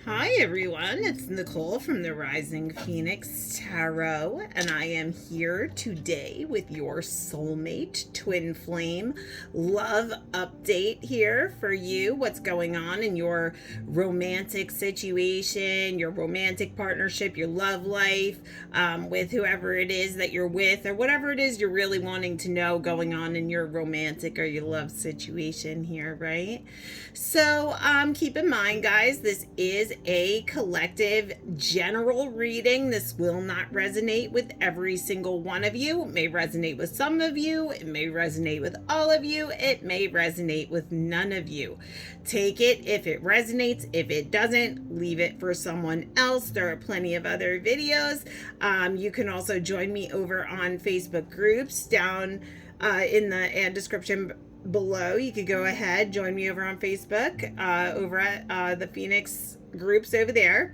Hi everyone, it's Nicole from the Rising Phoenix Tarot, and I am here today with your soulmate Twinflame love update here for you. What's going on in your romantic situation, your romantic partnership, your love life, with whoever it is that you're with, or whatever it is you're really wanting to know going on in your romantic or your love situation here, right? So keep in mind, guys, this is a collective general reading. This will not resonate with every single one of you. It may resonate with some of you. It may resonate with all of you. It may resonate with none of you. Take it if it resonates. If it doesn't, leave it for someone else. There are plenty of other videos. You can also join me over on Facebook groups down in the description below. You could go ahead, join me over on Facebook, over at the Phoenix groups over there.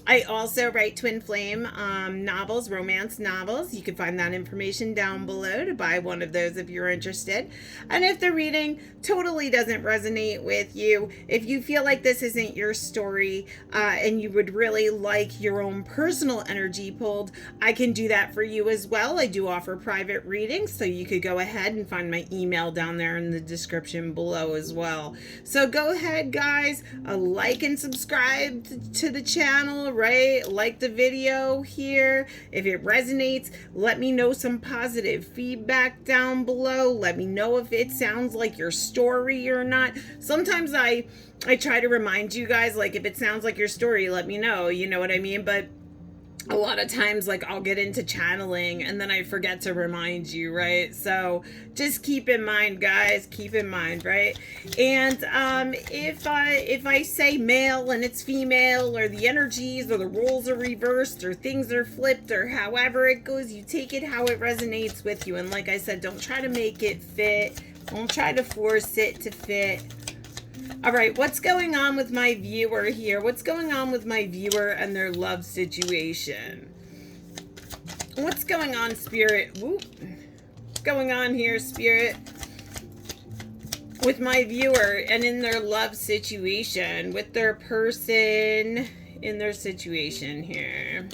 I also write Twinflame novels, romance novels. You can find that information down below to buy one of those if you're interested. And if the reading totally doesn't resonate with you, if you feel like this isn't your story and you would really like your own personal energy pulled, I can do that for you as well. I do offer private readings, so you could go ahead and find my email down there in the description below as well. So go ahead, guys, like and subscribe to the channel. Right? Like the video here. If it resonates, let me know some positive feedback down below. Let me know if it sounds like your story or not. Sometimes I try to remind you guys, like, if it sounds like your story, let me know. You know what I mean? But a lot of times, like, I'll get into channeling and then I forget to remind you, right? So just keep in mind, guys, keep in mind, right? And if I say male and it's female, or the energies or the roles are reversed or things are flipped, or however it goes, you take it how it resonates with you. And like I said, don't try to make it fit. Don't try to force it to fit. All right, what's going on with my viewer here? What's going on with my viewer and their love situation? What's going on, Spirit? Whoop. What's going on here, Spirit, with my viewer and in their love situation, with their person in their situation here?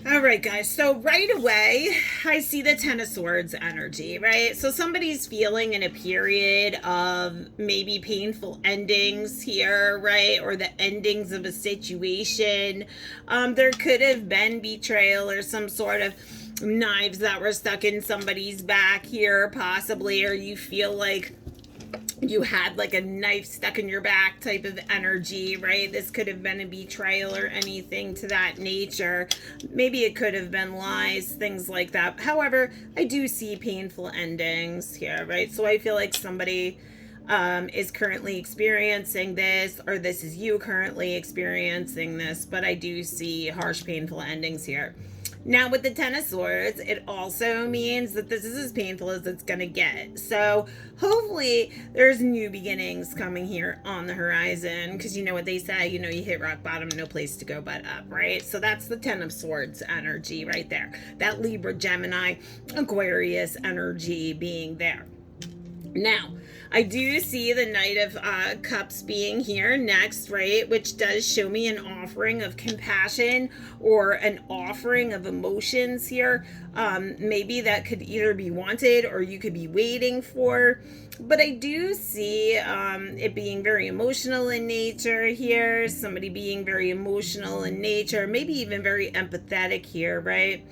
All right, guys, so right away, I see the Ten of Swords energy, right? So somebody's feeling in a period of maybe painful endings here, right? Or the endings of a situation. There could have been betrayal or some sort of knives that were stuck in somebody's back here, possibly, or you feel like you had like a knife stuck in your back type of energy, right? This could have been a betrayal or anything to that nature. Maybe it could have been lies, things like that. However, I do see painful endings here, right? So I feel like somebody is currently experiencing this, or this is you currently experiencing this, but I do see harsh, painful endings here. Now, with the Ten of Swords, it also means that this is as painful as it's going to get. So hopefully there's new beginnings coming here on the horizon, because you know what they say, you know, you hit rock bottom, no place to go but up, right? So that's the Ten of Swords energy right there. That Libra, Gemini, Aquarius energy being there. Now, I do see the Knight of Cups being here next, right? Which does show me an offering of compassion or an offering of emotions here. Maybe that could either be wanted or you could be waiting for. But I do see it being very emotional in nature here. Somebody being very emotional in nature. Maybe even very empathetic here, right?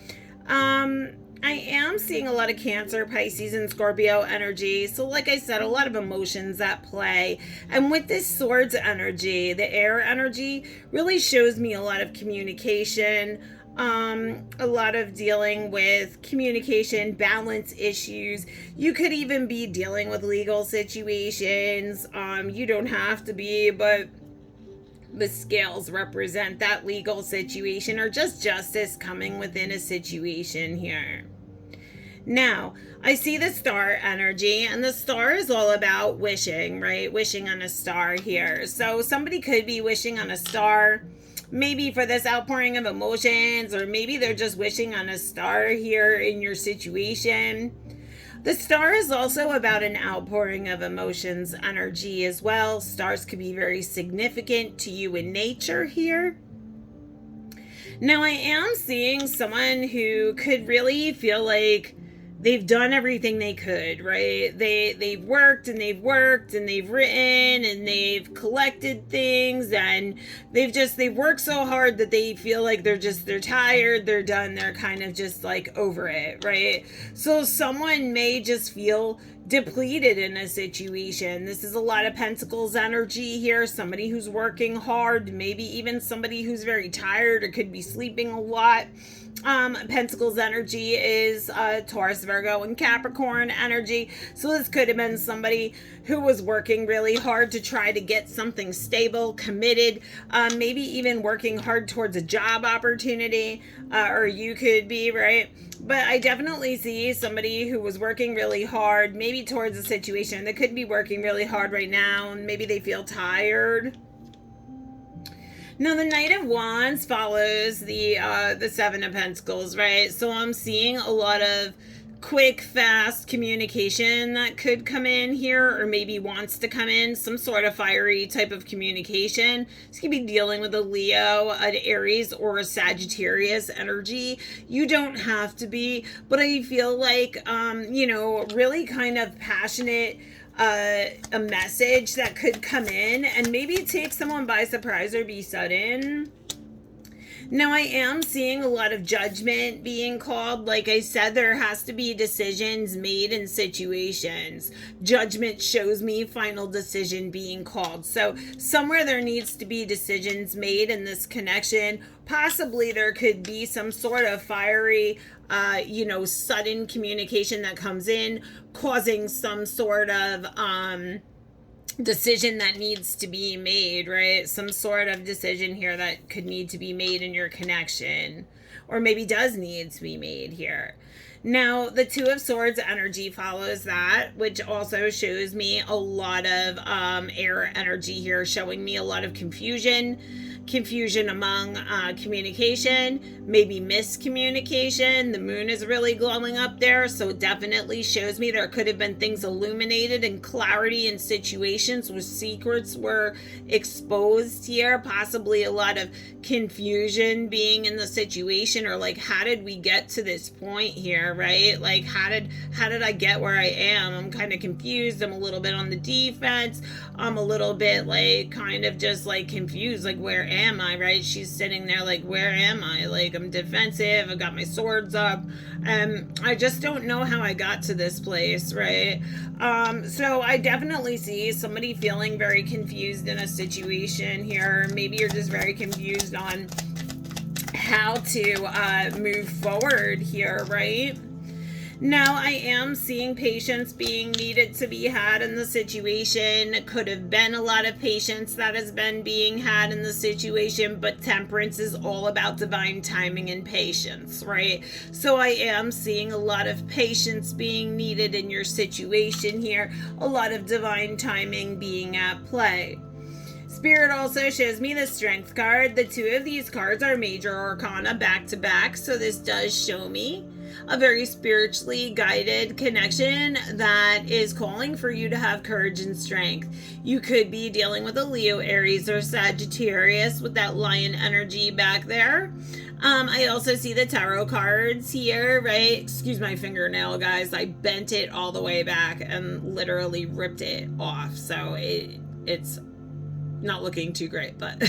I am seeing a lot of Cancer, Pisces, and Scorpio energy. So like I said, a lot of emotions at play. And with this Swords energy, the air energy really shows me a lot of communication, a lot of dealing with communication, balance issues. You could even be dealing with legal situations. You don't have to be, but the scales represent that legal situation or just justice coming within a situation here. Now, I see the star energy, and the star is all about wishing, right? Wishing on a star here. So somebody could be wishing on a star, maybe for this outpouring of emotions, or maybe they're just wishing on a star here in your situation. The star is also about an outpouring of emotions, energy as well. Stars could be very significant to you in nature here. Now, I am seeing someone who could really feel like they've done everything they could, right? They've worked and they've worked and they've written and they've collected things, and they've worked so hard that they feel like they're tired, they're done, they're kind of just like over it, right? So someone may just feel depleted in a situation. This is a lot of Pentacles energy here. Somebody who's working hard, maybe even somebody who's very tired or could be sleeping a lot. Pentacles energy is Taurus, Virgo, and Capricorn energy. So this could have been somebody who was working really hard to try to get something stable, committed, maybe even working hard towards a job opportunity, or you could be, right? But I definitely see somebody who was working really hard, maybe towards a situation. They could be working really hard right now, and maybe they feel tired. Now, the Knight of Wands follows the Seven of Pentacles, right? So I'm seeing a lot of quick, fast communication that could come in here, or maybe wants to come in, some sort of fiery type of communication. This could be dealing with a Leo, an Aries, or a Sagittarius energy. You don't have to be, but I feel like, really kind of passionate, a message that could come in and maybe take someone by surprise or be sudden. Now, I am seeing a lot of judgment being called. Like I said, there has to be decisions made in situations. Judgment shows me final decision being called. So somewhere there needs to be decisions made in this connection. Possibly there could be some sort of fiery, sudden communication that comes in, causing some sort of, decision that needs to be made, right? Some sort of decision here that could need to be made in your connection, or maybe does need to be made here. Now, the Two of Swords energy follows that, which also shows me a lot of air energy here, showing me a lot of confusion among communication, maybe miscommunication. The moon is really glowing up there, so it definitely shows me there could have been things illuminated and clarity in situations where secrets were exposed here, possibly a lot of confusion being in the situation, or like, how did we get to this point here, right? Like, how did I get where I am? I'm kind of confused. I'm a little bit on the defense. I'm a little bit like kind of just like confused, like, where am I, right? She's sitting there like, where am I? Like, I'm defensive, I've got my swords up, and I just don't know how I got to this place, right? So I definitely see somebody feeling very confused in a situation here. Maybe you're just very confused on how to move forward here, right? Now, I am seeing patience being needed to be had in the situation. It could have been a lot of patience that has been being had in the situation, but temperance is all about divine timing and patience, right? So I am seeing a lot of patience being needed in your situation here, a lot of divine timing being at play. Spirit also shows me the Strength card. The two of these cards are major arcana back to back, so this does show me a very spiritually guided connection that is calling for you to have courage and strength. You could be dealing with a Leo, Aries, or Sagittarius with that lion energy back there. I also see the tarot cards here, right? Excuse my fingernail, guys. I bent it all the way back and literally ripped it off. So it's not looking too great, but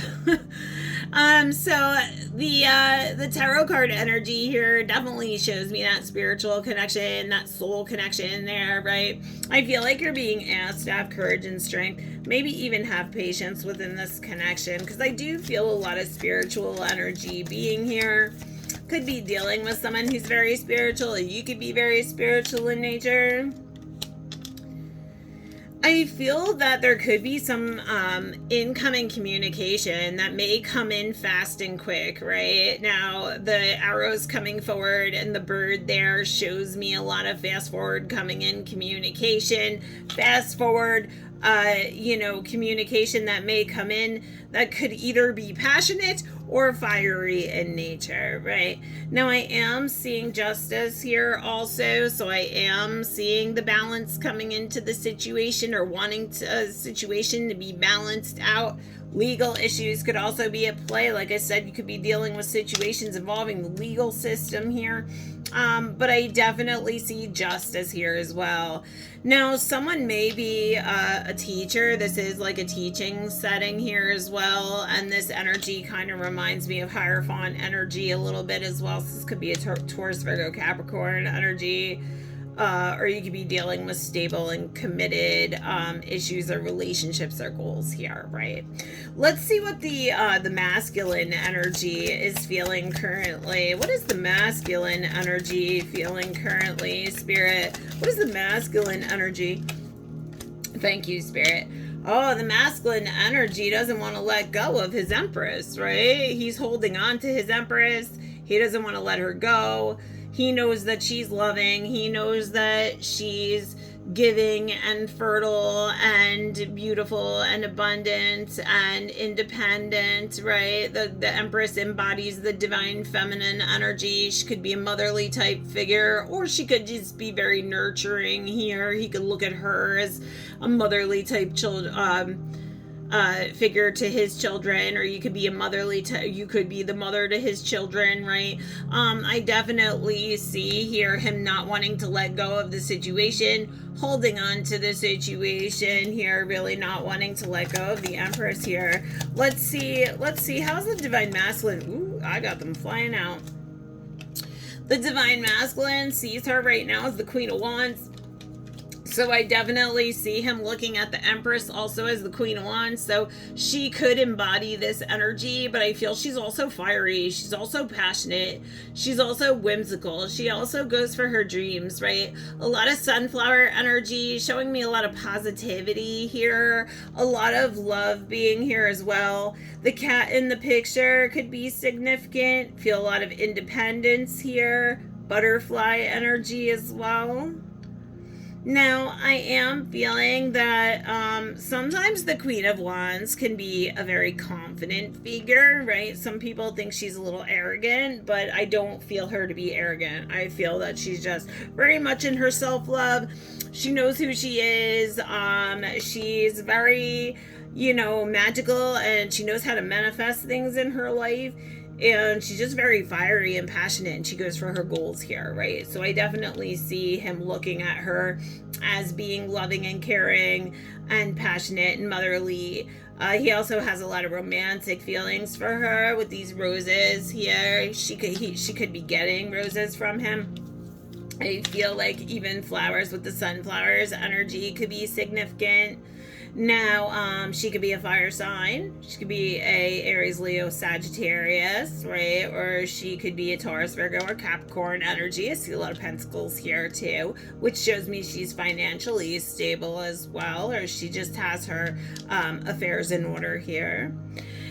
so the tarot card energy here definitely shows me that spiritual connection, that soul connection there, right? I feel like you're being asked to have courage and strength, maybe even have patience within this connection, because I do feel a lot of spiritual energy being here. Could be dealing with someone who's very spiritual, or you could be very spiritual in nature. I feel that there could be some incoming communication that may come in fast and quick, right? Now, the arrows coming forward and the bird there shows me a lot of fast forward coming in communication. Fast forward, communication that may come in that could either be passionate or fiery in nature, right? Now I am seeing justice here also, so I am seeing the balance coming into the situation, or wanting a situation to be balanced out. Legal issues could also be at play. Like I said, you could be dealing with situations involving the legal system here. But I definitely see justice here as well. Now, someone may be a teacher. This is like a teaching setting here as well. And this energy kind of reminds me of Hierophant energy a little bit as well. So this could be a Taurus, Virgo, Capricorn energy. Or you could be dealing with stable and committed issues or relationships or goals here, right? Let's see what the masculine energy is feeling currently. What is the masculine energy feeling currently, Spirit? What is the masculine energy? Thank you, Spirit. Oh, the masculine energy doesn't want to let go of his Empress, right? He's holding on to his Empress. He doesn't want to let her go. He knows that she's loving. He knows that she's giving and fertile and beautiful and abundant and independent, right? The Empress embodies the divine feminine energy. She could be a motherly type figure, or she could just be very nurturing here. He could look at her as a motherly type figure to his children, or you could be you could be the mother to his children, right? I definitely see here him not wanting to let go of the situation, holding on to the situation here, really not wanting to let go of the Empress here. Let's see how's the divine masculine. Ooh, I got them flying out. The divine masculine sees her right now as the Queen of Wands. So I definitely see him looking at the Empress also as the Queen of Wands. So she could embody this energy, but I feel she's also fiery. She's also passionate. She's also whimsical. She also goes for her dreams, right? A lot of sunflower energy, showing me a lot of positivity here. A lot of love being here as well. The cat in the picture could be significant. Feel a lot of independence here. Butterfly energy as well. Now, I am feeling that sometimes the Queen of Wands can be a very confident figure, right? Some people think she's a little arrogant, but I don't feel her to be arrogant. I feel that she's just very much in her self-love. She knows who she is. She's very, magical, and she knows how to manifest things in her life. And she's just very fiery and passionate, and she goes for her goals here, right? So I definitely see him looking at her as being loving and caring and passionate and motherly. He also has a lot of romantic feelings for her with these roses here. She could be getting roses from him. I feel like even flowers with the sunflowers energy could be significant. Now, she could be a fire sign. She could be a Aries, Leo, Sagittarius, right? Or she could be a Taurus, Virgo, or Capricorn energy. I see a lot of pentacles here too, which shows me she's financially stable as well, or she just has her affairs in order here.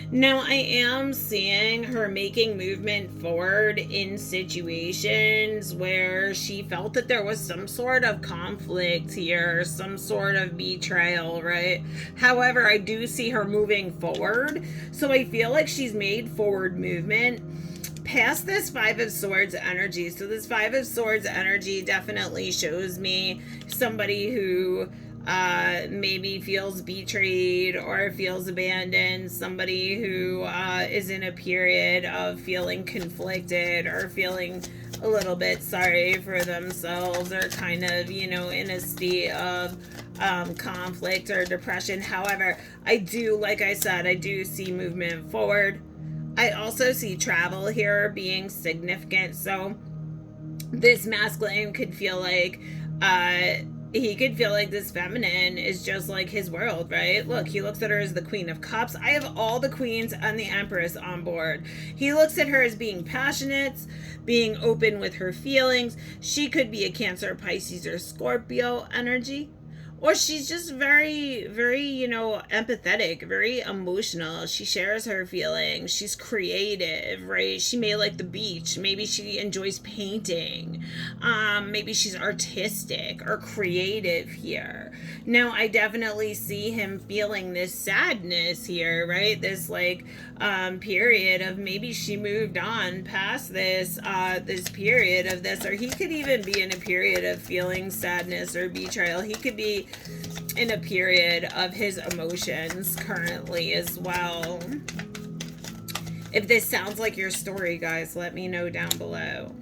Now, I am seeing her making movement forward in situations where she felt that there was some sort of conflict here, some sort of betrayal, right? However, I do see her moving forward. So I feel like she's made forward movement past this Five of Swords energy. So this Five of Swords energy definitely shows me somebody who maybe feels betrayed or feels abandoned, somebody who is in a period of feeling conflicted or feeling a little bit sorry for themselves, or kind of, in a state of conflict or depression. However, like I said, I do see movement forward. I also see travel here being significant. So this masculine could feel like he could feel like this feminine is just like his world, right? Look, he looks at her as the Queen of Cups. I have all the queens and the Empress on board. He looks at her as being passionate, being open with her feelings. She could be a Cancer, Pisces, or Scorpio energy. Or she's just very, very, empathetic, very emotional. She shares her feelings. She's creative, right? She may like the beach. Maybe she enjoys painting. Maybe she's artistic or creative here. Now, I definitely see him feeling this sadness here, right? This period of maybe she moved on past this period of this, or he could even be in a period of feeling sadness or betrayal. He could be in a period of his emotions currently as well. If this sounds like your story, guys, let me know down below.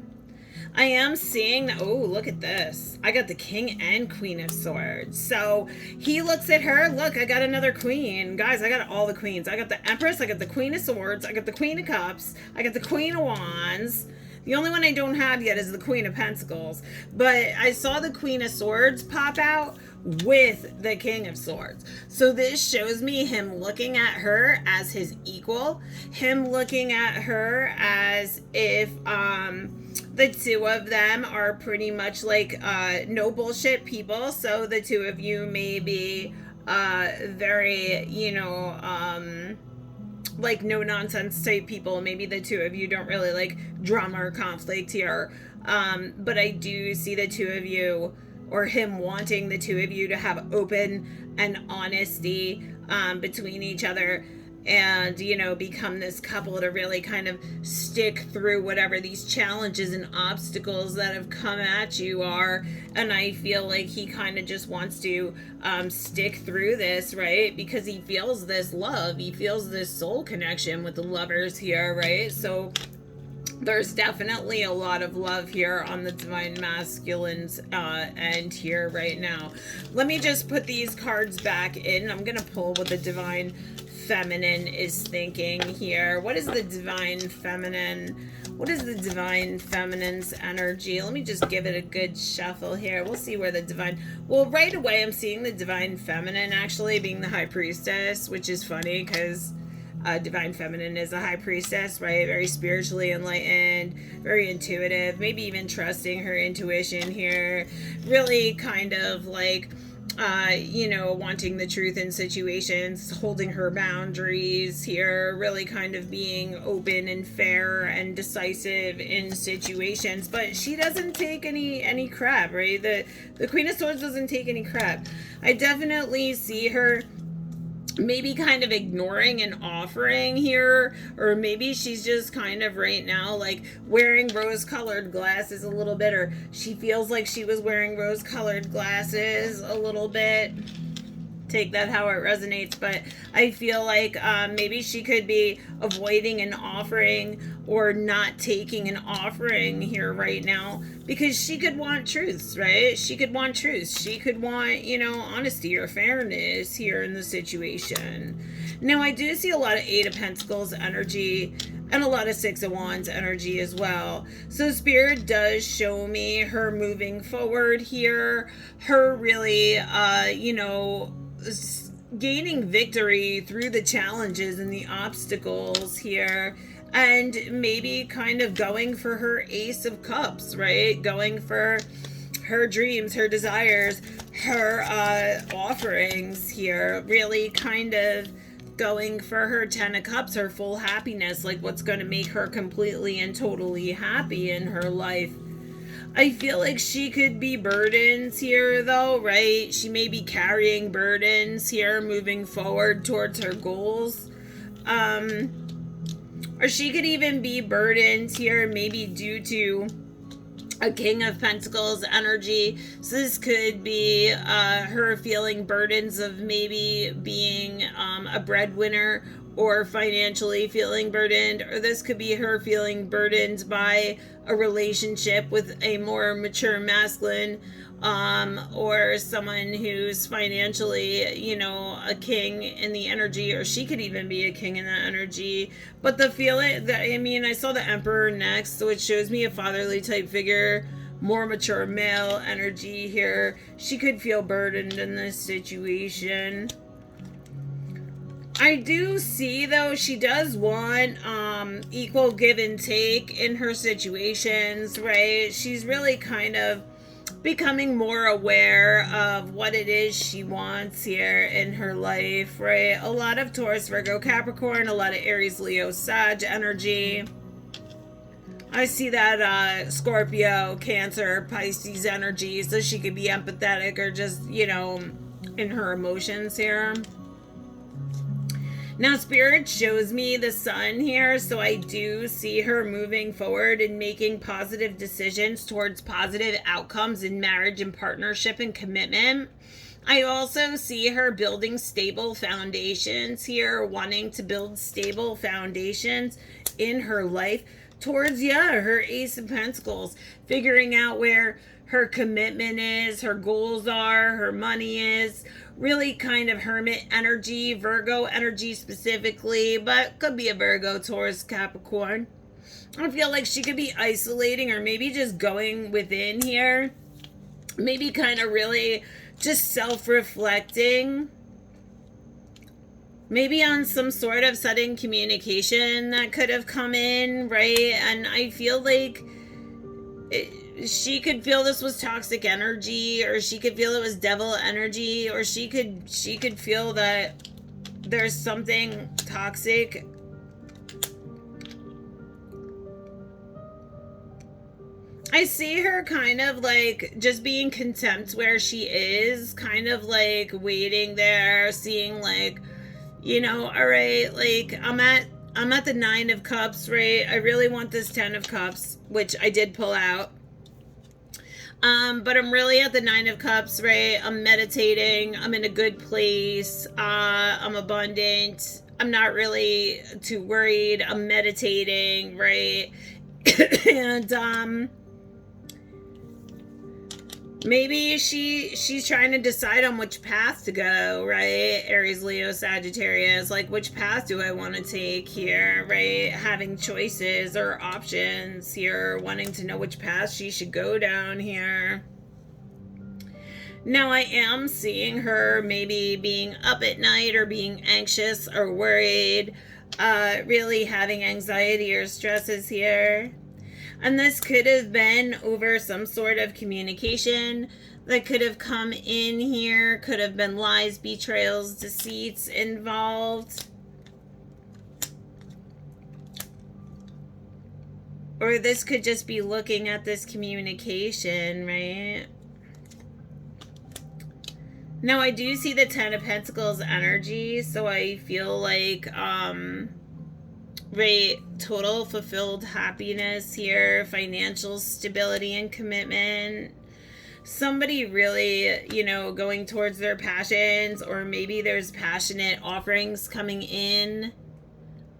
I am seeing, oh, look at this. I got the King and Queen of Swords. So he looks at her. Look, I got another queen. Guys, I got all the queens. I got the Empress. I got the Queen of Swords. I got the Queen of Cups. I got the Queen of Wands. The only one I don't have yet is the Queen of Pentacles. But I saw the Queen of Swords pop out with the King of Swords. So this shows me him looking at her as his equal. Him looking at her as if the two of them are pretty much like no bullshit people. So the two of you may be very, like no nonsense type people. Maybe the two of you don't really like drama or conflict here. But I do see the two of you, or him wanting the two of you to have open and honesty between each other, and become this couple to really kind of stick through whatever these challenges and obstacles that have come at you are. And I feel like he kind of just wants to stick through this, right? Because he feels this love, he feels this soul connection with the lovers here, right? So there's definitely a lot of love here on the Divine Masculine's end here right now. Let me just put these cards back in. I'm gonna pull what the Divine Feminine is thinking here. What is the Divine Feminine? What is the Divine Feminine's energy? Let me just give it a good shuffle here. We'll see where the Divine... Well, right away I'm seeing the Divine Feminine actually being the High Priestess, which is funny because Divine Feminine is a High Priestess, right? Very spiritually enlightened, very intuitive, maybe even trusting her intuition here. Really kind of like... wanting the truth in situations, holding her boundaries here, really kind of being open and fair and decisive in situations. But she doesn't take any crap, right? The Queen of Swords doesn't take any crap. I definitely see her maybe kind of ignoring an offering here, or maybe she's just kind of right now like wearing rose-colored glasses a little bit, or she feels like she was wearing rose-colored glasses a little bit. Take that how it resonates, but I feel like maybe she could be avoiding an offering or not taking an offering here right now because she could want truths, right? She could want truths. She could want, honesty or fairness here in the situation. Now, I do see a lot of Eight of Pentacles energy and a lot of Six of Wands energy as well. So Spirit does show me her moving forward here, her really, gaining victory through the challenges and the obstacles here, and maybe kind of going for her Ace of Cups, right? Going for her dreams, her desires, her offerings here, really kind of going for her Ten of Cups, her full happiness, like what's going to make her completely and totally happy in her life. I feel like she could be burdens here though, right? She may be carrying burdens here moving forward towards her goals. Or she could even be burdens here maybe due to a King of Pentacles energy. So this could be her feeling burdens of maybe being a breadwinner or financially feeling burdened, or this could be her feeling burdened by a relationship with a more mature masculine, or someone who's financially, a king in the energy, or she could even be a king in that energy. But the feeling that, I saw the Emperor next, so it shows me a fatherly type figure, more mature male energy here. She could feel burdened in this situation. I do see, though, she does want equal give and take in her situations, right? She's really kind of becoming more aware of what it is she wants here in her life, right? A lot of Taurus, Virgo, Capricorn, a lot of Aries, Leo, Sag energy. I see that Scorpio, Cancer, Pisces energy, so she could be empathetic or just, you know, in her emotions here. Now, Spirit shows me the sun here, so I do see her moving forward and making positive decisions towards positive outcomes in marriage and partnership and commitment. I also see her building stable foundations here, wanting to build stable foundations in her life towards, her Ace of Pentacles, figuring out where her commitment is, her goals are, her money is, really kind of Hermit energy, Virgo energy specifically, but could be a Virgo, Taurus, Capricorn. I feel like she could be isolating or maybe just going within here, maybe kind of really just self-reflecting, maybe on some sort of sudden communication that could have come in, right? And I feel like she could feel this was toxic energy, or she could feel it was devil energy, or she could feel that there's something toxic. I see her kind of like just being content where she is, kind of like waiting there, seeing like, you know, all right, like I'm at the 9 of Cups, right? I really want this 10 of Cups, which I did pull out. But I'm really at the 9 of Cups, right? I'm meditating. I'm in a good place. I'm abundant. I'm not really too worried. I'm meditating, right? And, maybe she's trying to decide on which path to go, right? Aries, Leo, Sagittarius, like which path do I want to take here, right? Having choices or options here, wanting to know which path she should go down here. Now I am seeing her maybe being up at night or being anxious or worried, really having anxiety or stresses here. And this could have been over some sort of communication that could have come in here. Could have been lies, betrayals, deceits involved. Or this could just be looking at this communication, right? Now, I do see the 10 of Pentacles energy, so I feel like, right, total fulfilled happiness here, financial stability and commitment. Somebody really, you know, going towards their passions, or maybe there's passionate offerings coming in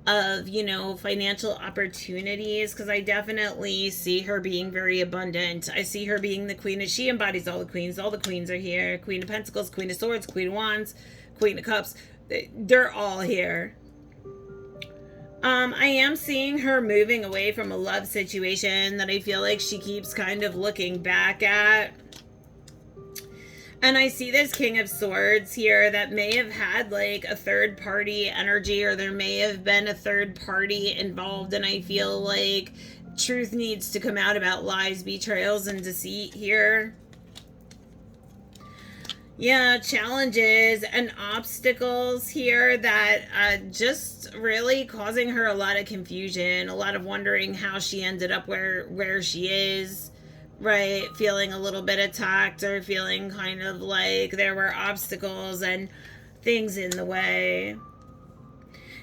of, you know, financial opportunities, because I definitely see her being very abundant. I see her being the queen, and she embodies all the queens. All the queens are here. Queen of Pentacles, Queen of Swords, Queen of Wands, Queen of Cups. They're all here. I am seeing her moving away from a love situation that I feel like she keeps kind of looking back at. And I see this King of Swords here that may have had like a third party energy, or there may have been a third party involved. And I feel like truth needs to come out about lies, betrayals, and deceit here. Yeah, challenges and obstacles here that just really causing her a lot of confusion, a lot of wondering how she ended up where she is, right? Feeling a little bit attacked, or feeling kind of like there were obstacles and things in the way.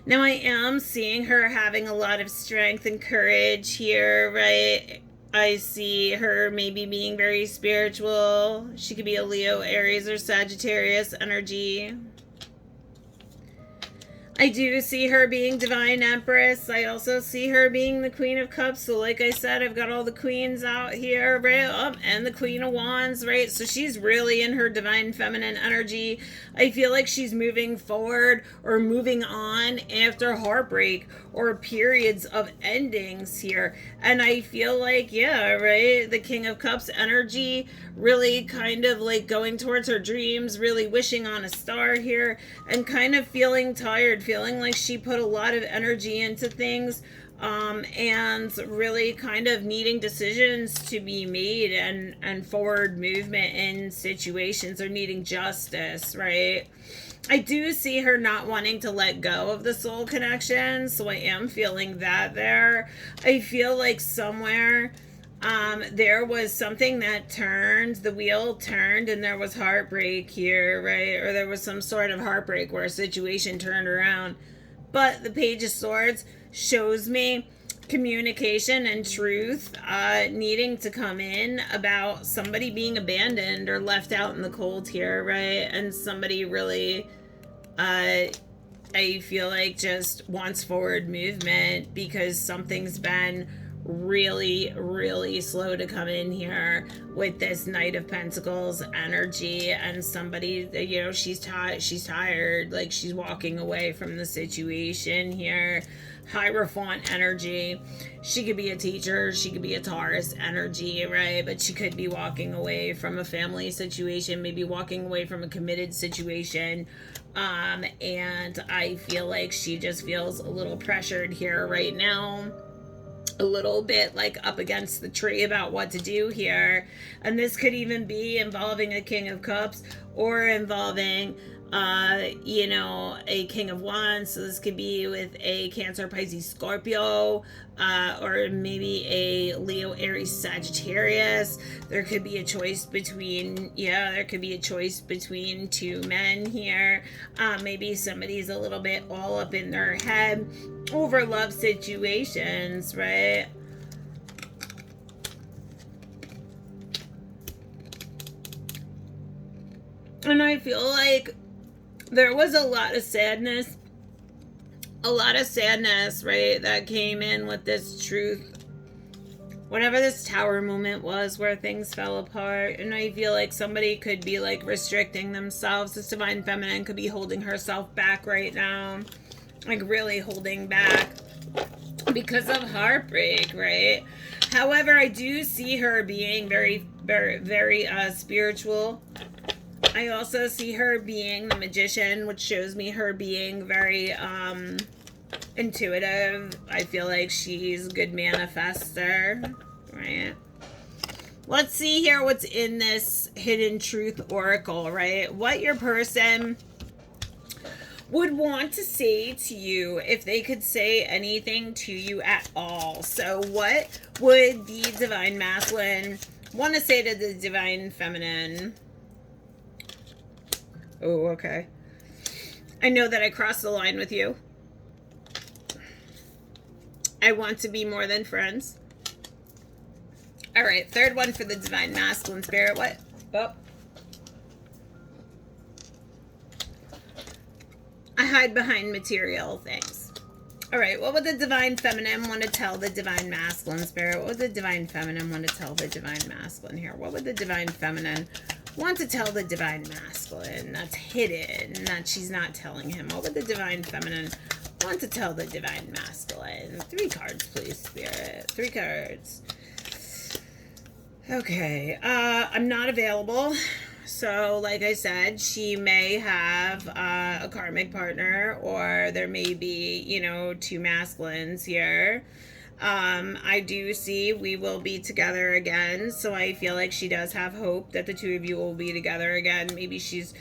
Now I am seeing her having a lot of strength and courage here, right? I see her maybe being very spiritual. She could be a Leo, Aries, or Sagittarius energy. I do see her being Divine Empress. I also see her being the Queen of Cups. So like I said, I've got all the queens out here, right? And the Queen of Wands, right? So she's really in her Divine Feminine energy. I feel like she's moving forward or moving on after heartbreak or periods of endings here. And I feel like, yeah, right? The King of Cups energy, really kind of like going towards her dreams, really wishing on a star here, and kind of feeling tired, feeling like she put a lot of energy into things, and really kind of needing decisions to be made and forward movement in situations, or needing justice, right? I do see her not wanting to let go of the soul connection, so I am feeling that there. I feel like somewhere there was something that turned, the wheel turned, and there was heartbreak here, right? Or there was some sort of heartbreak where a situation turned around. But the Page of Swords shows me communication and truth needing to come in about somebody being abandoned or left out in the cold here, right? And somebody really, I feel like, just wants forward movement because something's been really, really slow to come in here with this Knight of Pentacles energy, and somebody, you know, she's tired, like she's walking away from the situation here. Hierophant energy. She could be a teacher, she could be a Taurus energy, right? But she could be walking away from a family situation, maybe walking away from a committed situation. And I feel like she just feels a little pressured here right now, a little bit like up against the tree about what to do here. And this could even be involving a King of Cups, or involving you know, a King of Wands. So this could be with a Cancer, Pisces, Scorpio, or maybe a Leo, Aries, Sagittarius. There could be a choice between, there could be a choice between two men here. Maybe somebody's a little bit all up in their head over love situations, right? And I feel like there was a lot of sadness, right, that came in with this truth. Whatever this Tower moment was where things fell apart. And I feel like somebody could be like restricting themselves. This Divine Feminine could be holding herself back right now. Like really holding back because of heartbreak, right? However, I do see her being very, very, very spiritual. I also see her being the Magician, which shows me her being very intuitive. I feel like she's a good manifester, right? Let's see here what's in this Hidden Truth Oracle, right? What your person would want to say to you if they could say anything to you at all. So what would the Divine Masculine want to say to the Divine Feminine? Oh, okay. I know that I crossed the line with you. I want to be more than friends. All right, third one for the Divine Masculine Spirit. What? Oh. I hide behind material things. All right, what would the Divine Feminine want to tell the Divine Masculine Spirit? What would the Divine Feminine want to tell the Divine Masculine here? What would the Divine Feminine want to tell the Divine Masculine that's hidden, that she's not telling him? What would the Divine Feminine want to tell the Divine Masculine? 3 cards, please, Spirit. 3 cards. Okay, I'm not available. So, like I said, she may have a karmic partner, or there may be, you know, 2 masculines here. I do see we will be together again, so I feel like she does have hope that the 2 of you will be together again. Maybe she's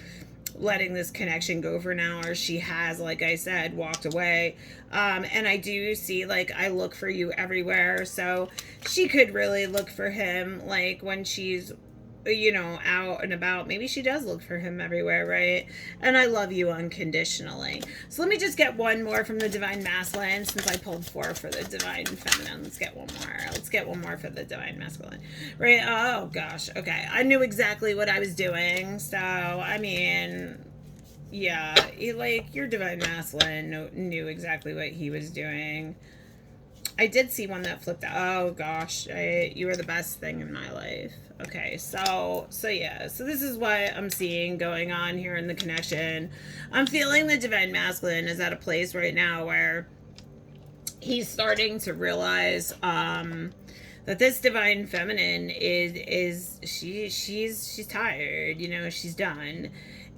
letting this connection go for now, or she has, like I said, walked away. And I do see, like, I look for you everywhere, so she could really look for him, like, when she's, you know, out and about. Maybe she does look for him everywhere, right? And I love you unconditionally. So let me just get one more from the Divine Masculine, since I pulled 4 for the Divine Feminine. Let's get one more. Let's get one more for the Divine Masculine. Right? Oh, gosh. Okay. I knew exactly what I was doing. So, I mean, yeah. Like, your Divine Masculine knew exactly what he was doing. I did see one that flipped out. Oh, gosh. You were the best thing in my life. Okay, so yeah, so this is what I'm seeing going on here in the connection. I'm feeling the Divine Masculine is at a place right now where he's starting to realize that this Divine Feminine she's tired, you know, she's done.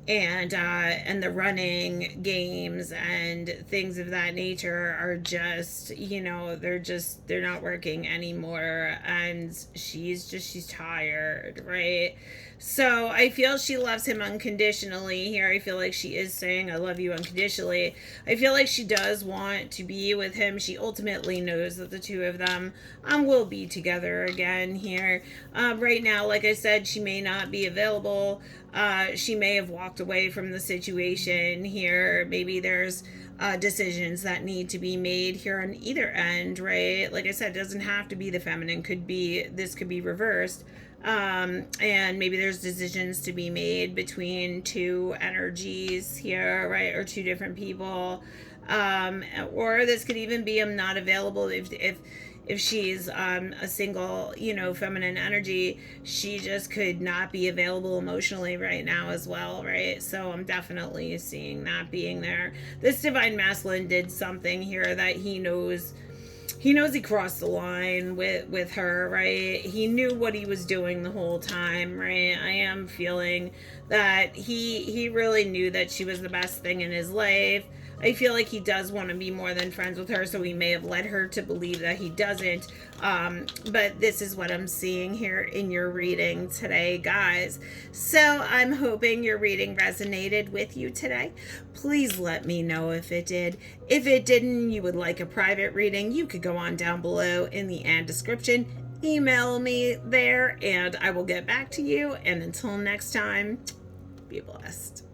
and the running games and things of that nature are just, they're not working anymore, and she's tired, right? So I feel she loves him unconditionally here. I feel like she is saying I love you unconditionally. I feel like she does want to be with him. She ultimately knows that the two of them will be together again here. Right now, like I said, she may not be available. She may have walked away from the situation here. Maybe there's decisions that need to be made here on either end, right? Like I said, it doesn't have to be the feminine. This could be reversed. And maybe there's decisions to be made between two energies here, right? Or two different people. Or this could even be I'm not available if she's a single, feminine energy, she just could not be available emotionally right now as well, right? So I'm definitely seeing that being there. This divine masculine did something here that he knows he crossed the line with her, right? He knew what he was doing the whole time, right? I am feeling that he really knew that she was the best thing in his life. I feel like he does want to be more than friends with her, so he may have led her to believe that he doesn't. But this is what I'm seeing here in your reading today, guys. So I'm hoping your reading resonated with you today. Please let me know if it did. If it didn't, you would like a private reading, you could go on down below in the ad description. Email me there, and I will get back to you. And until next time, be blessed.